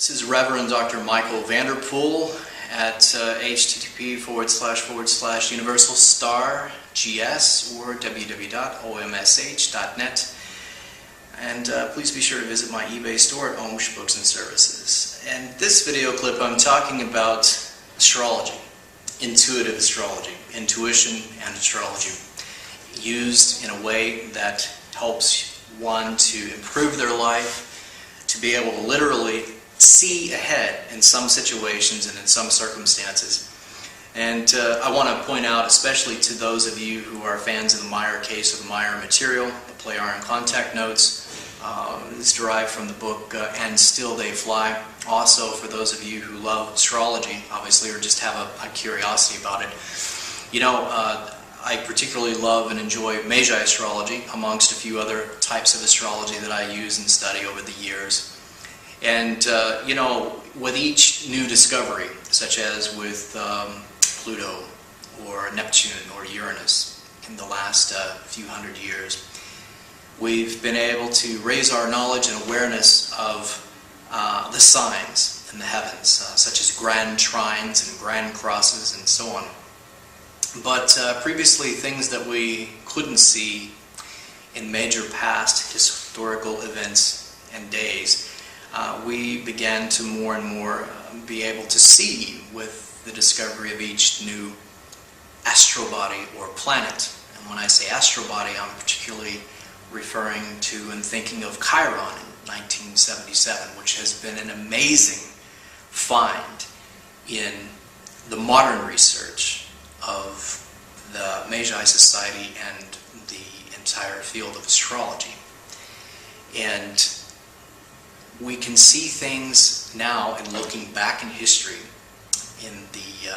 This is Reverend Dr. Michael Vanderpool at http://universalstar.gs or www.omsh.net. And please be sure to visit my eBay store at OMSH Books and Services. And this video clip I'm talking about astrology, intuitive astrology, intuition and astrology, used in a way that helps one to improve their life, to be able to literally see ahead in some situations and in some circumstances. And I want to point out, especially to those of you who are fans of the Meyer case or the Meyer material, the Play Iron Contact Notes, is derived from the book And Still They Fly. Also, for those of you who love astrology, obviously, or just have a curiosity about it, you know, I particularly love and enjoy Magi astrology, amongst a few other types of astrology that I use and study over the years. And, you know, with each new discovery, such as with Pluto or Neptune or Uranus in the last few hundred years, we've been able to raise our knowledge and awareness of the signs in the heavens, such as grand trines and grand crosses and so on. But previously, things that we couldn't see in major past historical events and days, we began to more and more be able to see with the discovery of each new astrobody or planet. And when I say astrobody, I'm particularly referring to and thinking of Chiron in 1977, which has been an amazing find in the modern research of the Magi Society and the entire field of astrology. And we can see things now, in looking back in history, in the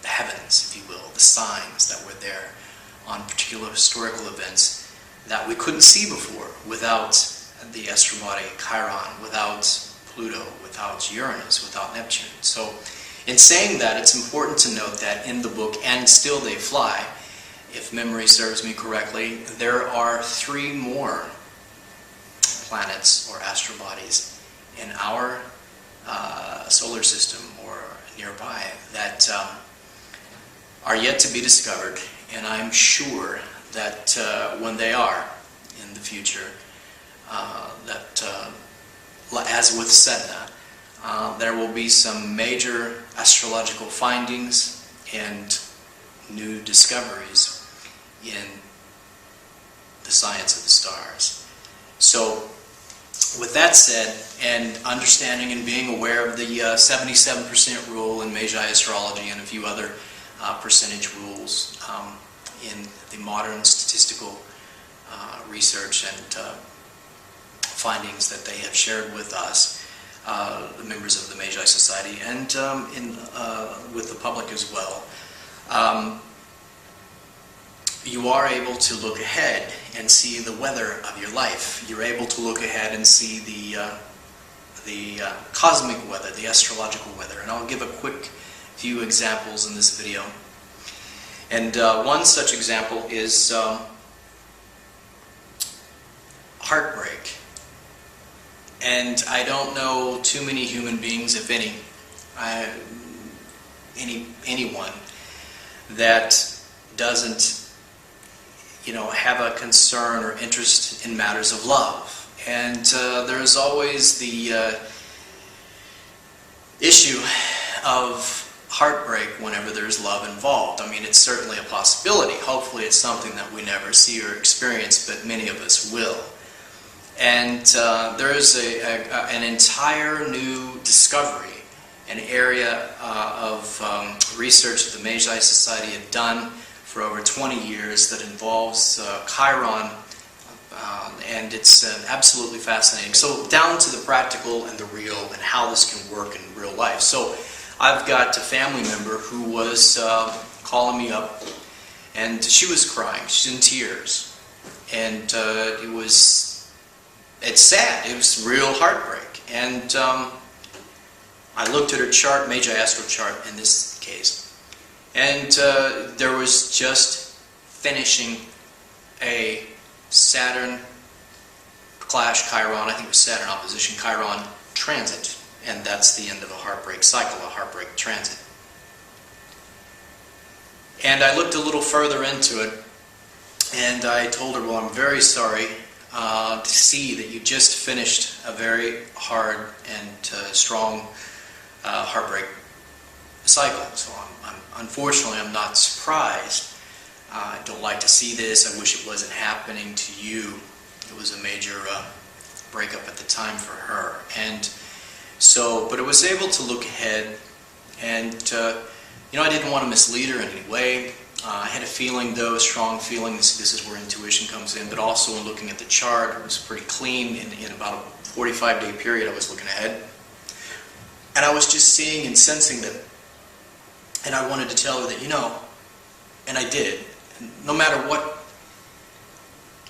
heavens, if you will, the signs that were there on particular historical events that we couldn't see before without the astrobody Chiron, without Pluto, without Uranus, without Neptune. So in saying that, it's important to note that in the book And Still They Fly, if memory serves me correctly, there are 3 more planets or astrobodies in our solar system or nearby that are yet to be discovered, and I'm sure that when they are in the future, that as with Sedna, there will be some major astrological findings and new discoveries in the science of the stars. So with that said, and understanding and being aware of the 77% rule in Magi astrology and a few other percentage rules in the modern statistical research and findings that they have shared with us, the members of the Magi Society, and with the public as well, you are able to look ahead and see the weather of your life. You're able to look ahead and see the cosmic weather, the astrological weather. And I'll give a quick few examples in this video. And one such example is heartbreak. And I don't know too many human beings, if any, anyone that doesn't, you know, have a concern or interest in matters of love. And there's always the issue of heartbreak whenever there's love involved. I mean, it's certainly a possibility. Hopefully it's something that we never see or experience, but many of us will. And there is an entire new discovery, an area of research that the Magi Society have done for over 20 years that involves Chiron, and it's absolutely fascinating. So down to the practical and the real and how this can work in real life. So I've got a family member who was calling me up, and she was crying. She's in tears, and it's sad. It was real heartbreak. And I looked at her chart, Magi Astro chart in this case, and there was just finishing a Saturn clash Chiron, I think it was Saturn opposition Chiron transit. and that's the end of a heartbreak cycle, a heartbreak transit. And I looked a little further into it, and I told her, well, I'm very sorry to see that you just finished a very hard and strong heartbreak cycle. So unfortunately, I'm not surprised. I don't like to see this. I wish it wasn't happening to you. It was a major breakup at the time for her. And so, but I was able to look ahead, and I didn't want to mislead her in any way. I had a feeling, though, a strong feeling. This is where intuition comes in. But also in looking at the chart, it was pretty clean. In about a 45-day period, I was looking ahead. And I was just seeing and sensing that, and I wanted to tell her that, and I did. No matter what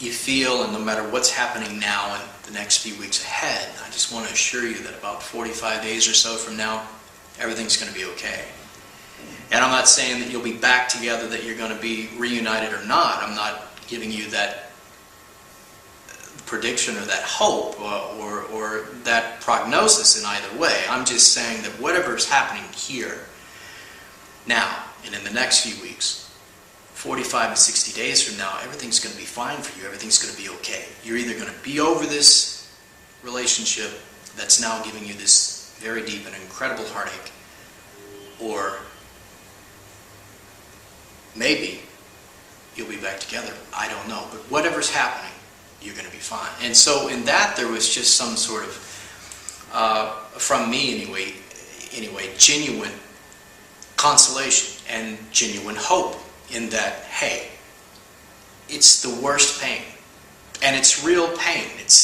you feel and no matter what's happening now and the next few weeks ahead, I just want to assure you that about 45 days or so from now, everything's going to be okay. And I'm not saying that you'll be back together, that you're going to be reunited or not. I'm not giving you that prediction or that hope or that prognosis in either way. I'm just saying that whatever's happening here, now, and in the next few weeks, 45 and 60 days from now, everything's going to be fine for you. Everything's going to be okay. You're either going to be over this relationship that's now giving you this very deep and incredible heartache, or maybe you'll be back together. I don't know. But whatever's happening, you're going to be fine. And so in that, there was just some sort of, from me anyway, genuine consolation and genuine hope in that, hey, it's the worst pain. And it's real pain. It's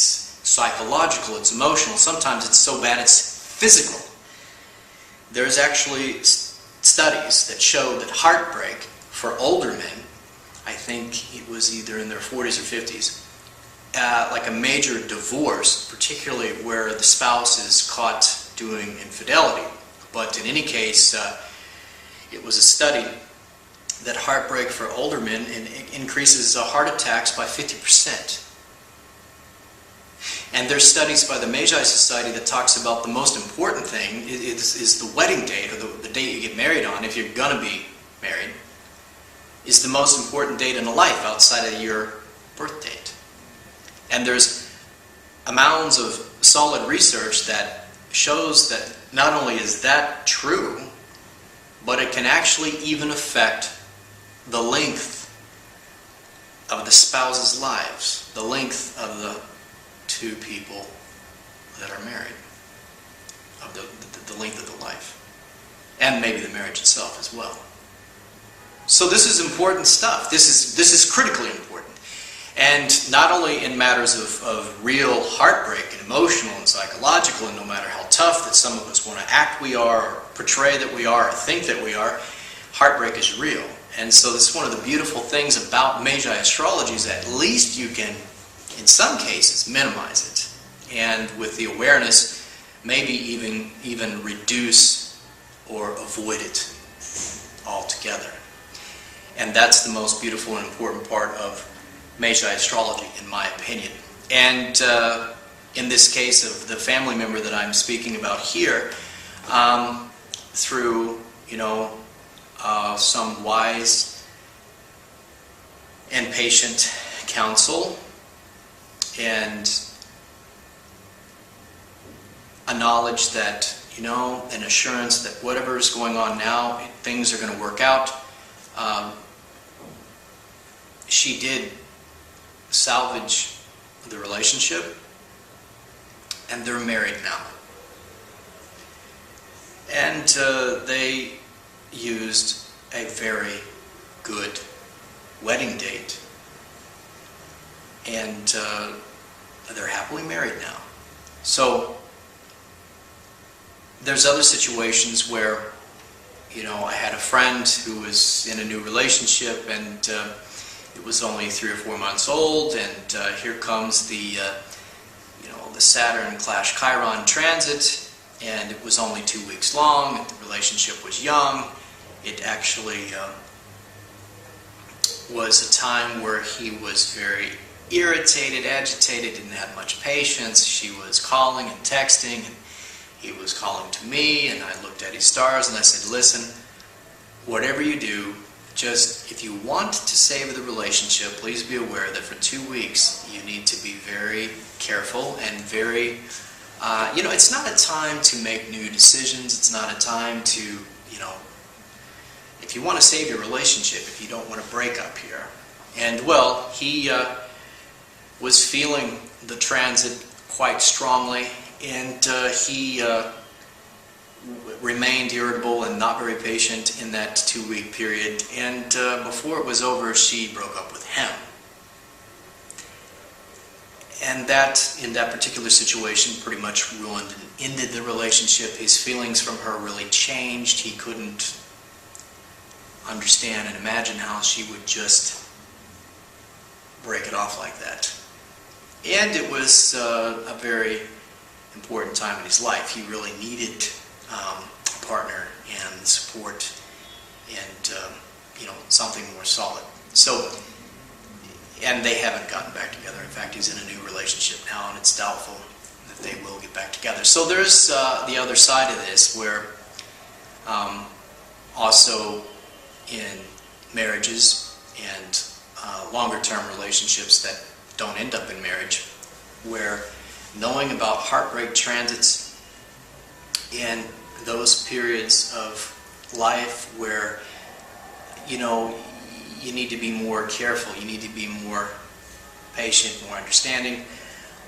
psychological, it's emotional. Sometimes it's so bad it's physical. There's actually studies that show that heartbreak for older men, I think it was either in their 40s or 50s, like a major divorce, particularly where the spouse is caught doing infidelity. But in any case, it was a study that heartbreak for older men increases heart attacks by 50%. And there's studies by the Magi Society that talks about the most important thing is the wedding date, or the date you get married on, if you're going to be married, is the most important date in a life outside of your birth date. And there's amounts of solid research that shows that not only is that true, but it can actually even affect the length of the spouse's lives, the length of the two people that are married, of the length of the life, and maybe the marriage itself as well. So this is important stuff. This is critically important. And not only in matters of real heartbreak and emotional and psychological, and no matter how tough that some of us want to act we are, or portray that we are, or think that we are, heartbreak is real. And so this is one of the beautiful things about Magi astrology, is at least you can, in some cases, minimize it. And with the awareness, maybe even reduce or avoid it altogether. And that's the most beautiful and important part of Magi astrology, in my opinion. And in this case of the family member that I'm speaking about here, through, some wise and patient counsel and a knowledge that, an assurance that whatever is going on now, things are going to work out. She did salvage the relationship, and they're married now. And they used a very good wedding date, and they're happily married now. So there's other situations where, I had a friend who was in a new relationship, and it was only 3 or 4 months old, and here comes the Saturn Clash Chiron transit, and it was only 2 weeks long. The relationship was young. It actually was a time where he was very irritated, agitated, didn't have much patience. She was calling and texting, and he was calling to me, and I looked at his stars and I said, listen, whatever you do, just if you want to save the relationship, please be aware that for 2 weeks you need to be very careful and very, it's not a time to make new decisions. It's not a time to, if you want to save your relationship, if you don't want to break up here. And well, he was feeling the transit quite strongly, and he remained irritable and not very patient in that 2-week period, and before it was over, she broke up with him. And that, in that particular situation, pretty much ruined and ended the relationship. His feelings from her really changed. He couldn't understand and imagine how she would just break it off like that. And it was a very important time in his life. He really needed a partner and support and something more solid. So, and they haven't gotten back together. In fact, he's in a new relationship now, and it's doubtful that they will get back together. So there's the other side of this, where also in marriages and longer-term relationships that don't end up in marriage, where knowing about heartbreak transits in those periods of life where you need to be more careful, you need to be more patient, more understanding,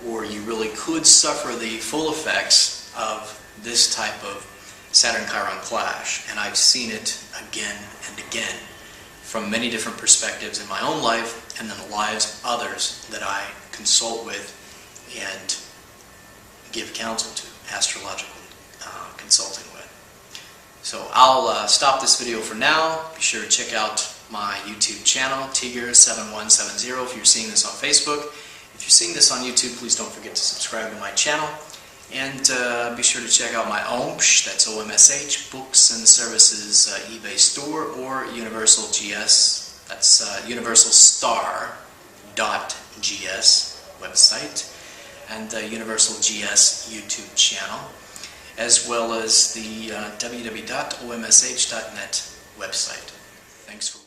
or you really could suffer the full effects of this type of Saturn-Chiron clash. And I've seen it again and again from many different perspectives in my own life and in the lives of others that I consult with and give counsel to, astrological consulting with. So I'll stop this video for now. Be sure to check out my YouTube channel, Tiger7170, if you're seeing this on Facebook. If you're seeing this on YouTube, please don't forget to subscribe to my channel. And be sure to check out my OMSH, that's OMSH, Books and Services eBay store, or Universal GS, that's universalstar.gs website, and Universal GS YouTube channel, as well as the www.omsh.net website. Thanks for